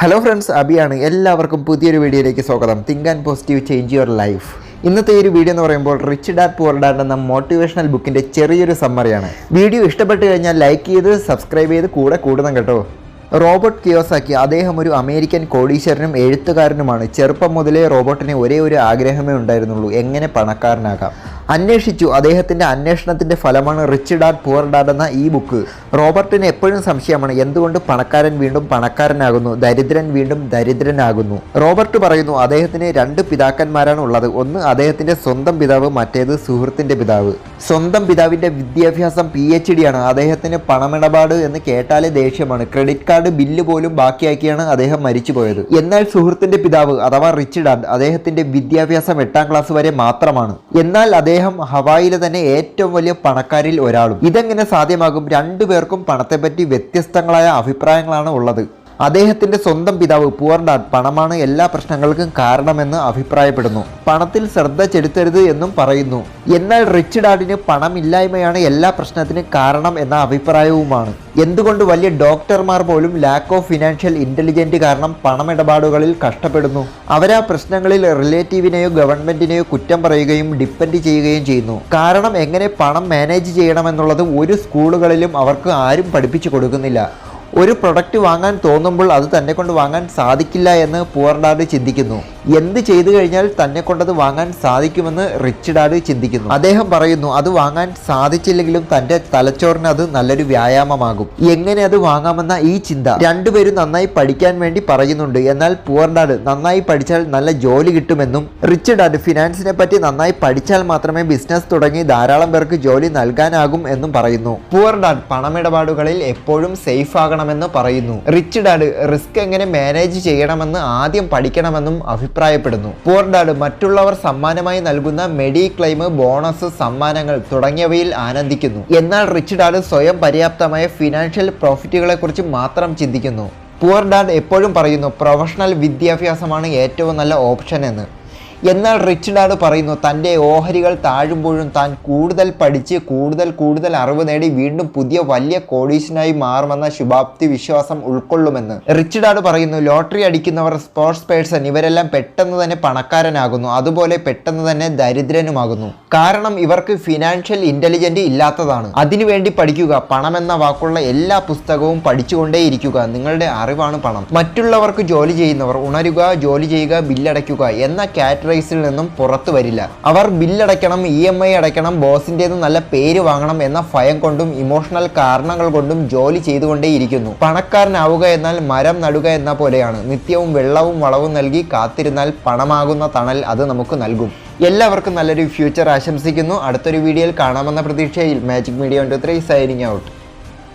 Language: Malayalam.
Hello friends, അബിയാണ്. എല്ലാവർക്കും പുതിയൊരു വീഡിയോയിലേക്ക് സ്വാഗതം. Think and positive, change your life. ഇന്നത്തെ ഈ ഒരു വീഡിയോ എന്ന് പറയുമ്പോൾ റിച്ച് ഡാഡ് പുവർ ഡാഡ് എന്ന മോട്ടിവേഷണൽ ബുക്കിൻ്റെ ചെറിയൊരു സമ്മറിയാണ്. വീഡിയോ ഇഷ്ടപ്പെട്ട് കഴിഞ്ഞാൽ ലൈക്ക് ചെയ്ത് സബ്സ്ക്രൈബ് ചെയ്ത് കൂടണം കേട്ടോ. റോബർട്ട് കിയോസാക്കി അദ്ദേഹം ഒരു അമേരിക്കൻ കോടീശ്വരനും എഴുത്തുകാരനുമാണ്. ചെറുപ്പം മുതലേ റോബോട്ടിന് ഒരേ ഒരു ആഗ്രഹമേ ഉണ്ടായിരുന്നുള്ളൂ, എങ്ങനെ പണക്കാരനാകാം. അന്വേഷിച്ചു. അദ്ദേഹത്തിൻ്റെ അന്വേഷണത്തിൻ്റെ ഫലമാണ് റിച്ച് ഡാഡ് പുവർ ഡാഡ് എന്ന ഈ ബുക്ക്. റോബർട്ടിന് എപ്പോഴും സംശയമാണ്, എന്തുകൊണ്ട് പണക്കാരൻ വീണ്ടും പണക്കാരനാകുന്നു, ദരിദ്രൻ വീണ്ടും ദരിദ്രനാകുന്നു. റോബർട്ട് പറയുന്നു, അദ്ദേഹത്തിന് രണ്ട് പിതാക്കന്മാരാണ് ഉള്ളത്. ഒന്ന് അദ്ദേഹത്തിൻ്റെ സ്വന്തം പിതാവ്, മറ്റേത് സുഹൃത്തിൻ്റെ പിതാവ്. സ്വന്തം പിതാവിൻ്റെ വിദ്യാഭ്യാസം PhD ആണ്. അദ്ദേഹത്തിന് പണമിടപാട് എന്ന് കേട്ടാലേ ദേഷ്യമാണ്. ക്രെഡിറ്റ് കാർഡ് ബില്ല് പോലും ബാക്കിയാക്കിയാണ് അദ്ദേഹം മരിച്ചുപോയത്. എന്നാൽ സുഹൃത്തിൻ്റെ പിതാവ് അഥവാ റിച്ച് ഡാഡ്, അദ്ദേഹത്തിൻ്റെ വിദ്യാഭ്യാസം 8ാം ക്ലാസ് വരെ മാത്രമാണ്. എന്നാൽ അദ്ദേഹം ഹവായിലെ തന്നെ ഏറ്റവും വലിയ പണക്കാരിൽ ഒരാളും. ഇതെങ്ങനെ സാധ്യമാകും? രണ്ടുപേർക്കും പണത്തെപ്പറ്റി വ്യത്യസ്തങ്ങളായ അഭിപ്രായങ്ങളാണ് ഉള്ളത്. അദ്ദേഹത്തിൻ്റെ സ്വന്തം പിതാവ് പുവർ ഡാഡ് പണമാണ് എല്ലാ പ്രശ്നങ്ങൾക്കും കാരണമെന്ന് അഭിപ്രായപ്പെടുന്നു. പണത്തിൽ ശ്രദ്ധ ചെലുത്തരുത് എന്നും പറയുന്നു. എന്നാൽ റിച്ച് ഡാഡിന് പണമില്ലായ്മയാണ് എല്ലാ പ്രശ്നത്തിനും കാരണം എന്ന അഭിപ്രായവുമാണ്. എന്തുകൊണ്ട് വലിയ ഡോക്ടർമാർ പോലും ലാക്ക് ഓഫ് ഫിനാൻഷ്യൽ ഇൻ്റലിജൻറ്റ് കാരണം പണമിടപാടുകളിൽ കഷ്ടപ്പെടുന്നു. അവരാ പ്രശ്നങ്ങളിൽ റിലേറ്റീവിനെയോ ഗവൺമെൻറ്റിനെയോ കുറ്റം പറയുകയും ഡിപ്പെൻഡ് ചെയ്യുകയും ചെയ്യുന്നു. കാരണം എങ്ങനെ പണം മാനേജ് ചെയ്യണമെന്നുള്ളത് ഒരു സ്കൂളുകളിലും അവർക്ക് ആരും പഠിപ്പിച്ചു കൊടുക്കുന്നില്ല. ഒരു പ്രൊഡക്റ്റ് വാങ്ങാൻ തോന്നുമ്പോൾ അത് തന്നെ കൊണ്ട് വാങ്ങാൻ സാധിക്കില്ല എന്ന് പുവർ ഡാഡ് ചിന്തിക്കുന്നു. എന്ത് ചെയ്തു കഴിഞ്ഞാൽ തന്നെ കൊണ്ടത് വാങ്ങാൻ സാധിക്കുമെന്ന് റിച്ച് ഡാഡ് ചിന്തിക്കുന്നു. അദ്ദേഹം പറയുന്നു, അത് വാങ്ങാൻ സാധിച്ചില്ലെങ്കിലും തൻ്റെ തലച്ചോറിന് അത് നല്ലൊരു വ്യായാമമാകും. എങ്ങനെ അത് വാങ്ങാമെന്ന ഈ ചിന്ത. രണ്ടുപേരും നന്നായി പഠിക്കാൻ വേണ്ടി പറയുന്നുണ്ട്. എന്നാൽ പുവർ ഡാഡ് നന്നായി പഠിച്ചാൽ നല്ല ജോലി കിട്ടുമെന്നും, റിച്ച് ഡാഡ് ഫിനാൻസിനെ പറ്റി നന്നായി പഠിച്ചാൽ മാത്രമേ ബിസിനസ് തുടങ്ങി ധാരാളം പേർക്ക് ജോലി നൽകാനാകും എന്നും പറയുന്നു. പുവർ ഡാഡ് പണമിടപാടുകളിൽ എപ്പോഴും സേഫ് ആകണമെന്ന് പറയുന്നു. റിച്ച് ഡാഡ് റിസ്ക് എങ്ങനെ മാനേജ് ചെയ്യണമെന്ന് ആദ്യം പഠിക്കണമെന്നും അഭിപ്രായപ്പെടുന്നു. പുവർ ഡാഡ് മറ്റുള്ളവർ സമ്മാനമായി നൽകുന്ന മെഡിക്ലെയിം, ബോണസ്, സമ്മാനങ്ങൾ തുടങ്ങിയവയിൽ ആനന്ദിക്കുന്നു. എന്നാൽ റിച്ച് ഡാഡ് സ്വയം പര്യാപ്തമായ ഫിനാൻഷ്യൽ പ്രോഫിറ്റുകളെ കുറിച്ച് മാത്രം ചിന്തിക്കുന്നു. പുവർ ഡാഡ് എപ്പോഴും പറയുന്നു, പ്രൊഫഷണൽ വിദ്യാഭ്യാസമാണ് ഏറ്റവും നല്ല ഓപ്ഷൻ എന്ന്. എന്നാൽ റിച്ച് ഡാഡ് പറയുന്നു, തൻ്റെ ഓഹരികൾ താഴുമ്പോഴും താൻ കൂടുതൽ പഠിച്ച് കൂടുതൽ അറിവ് നേടി വീണ്ടും പുതിയ വലിയ കോടീശ്വരനായി മാറുമെന്ന ശുഭാപ്തി വിശ്വാസം ഉൾക്കൊള്ളുമെന്ന്. റിച്ച് ഡാഡ് പറയുന്നു, ലോട്ടറി അടിക്കുന്നവർ, സ്പോർട്സ് പേഴ്സൺ, ഇവരെല്ലാം പെട്ടെന്ന് തന്നെ പണക്കാരനാകുന്നു, അതുപോലെ പെട്ടെന്ന് തന്നെ ദരിദ്രനുമാകുന്നു. കാരണം ഇവർക്ക് ഫിനാൻഷ്യൽ ഇൻ്റലിജൻറ്റ് ഇല്ലാത്തതാണ്. അതിനുവേണ്ടി പഠിക്കുക. പണമെന്ന വാക്കുള്ള എല്ലാ പുസ്തകവും പഠിച്ചുകൊണ്ടേയിരിക്കുക. നിങ്ങളുടെ അറിവാണ് പണം. മറ്റുള്ളവർക്ക് ജോലി ചെയ്യുന്നവർ ഉണരുക, ജോലി ചെയ്യുക, ബില്ലടയ്ക്കുക എന്ന കാറ്റഗറിയിൽ നിന്നും പുറത്തു വരില്ല. അവർ ബില്ലടയ്ക്കണം, EMI അടയ്ക്കണം, ബോസിൻ്റെത് നല്ല പേര് വാങ്ങണം എന്ന ഭയം കൊണ്ടും ഇമോഷണൽ കാരണങ്ങൾ കൊണ്ടും ജോലി ചെയ്തുകൊണ്ടേയിരിക്കുന്നു. പണക്കാരനാവുക എന്നാൽ മരം നടുക എന്ന പോലെയാണ്. നിത്യവും വെള്ളവും വളവും നൽകി കാത്തിരുന്നാൽ പണമാകുന്ന തണൽ അത് നമുക്ക് നൽകും. എല്ലാവർക്കും നല്ലൊരു ഫ്യൂച്ചർ ആശംസിക്കുന്നു. അടുത്തൊരു വീഡിയോയിൽ കാണാമെന്ന പ്രതീക്ഷയിൽ മാജിക് മീഡിയ 123 സൈനിങ് ഔട്ട്.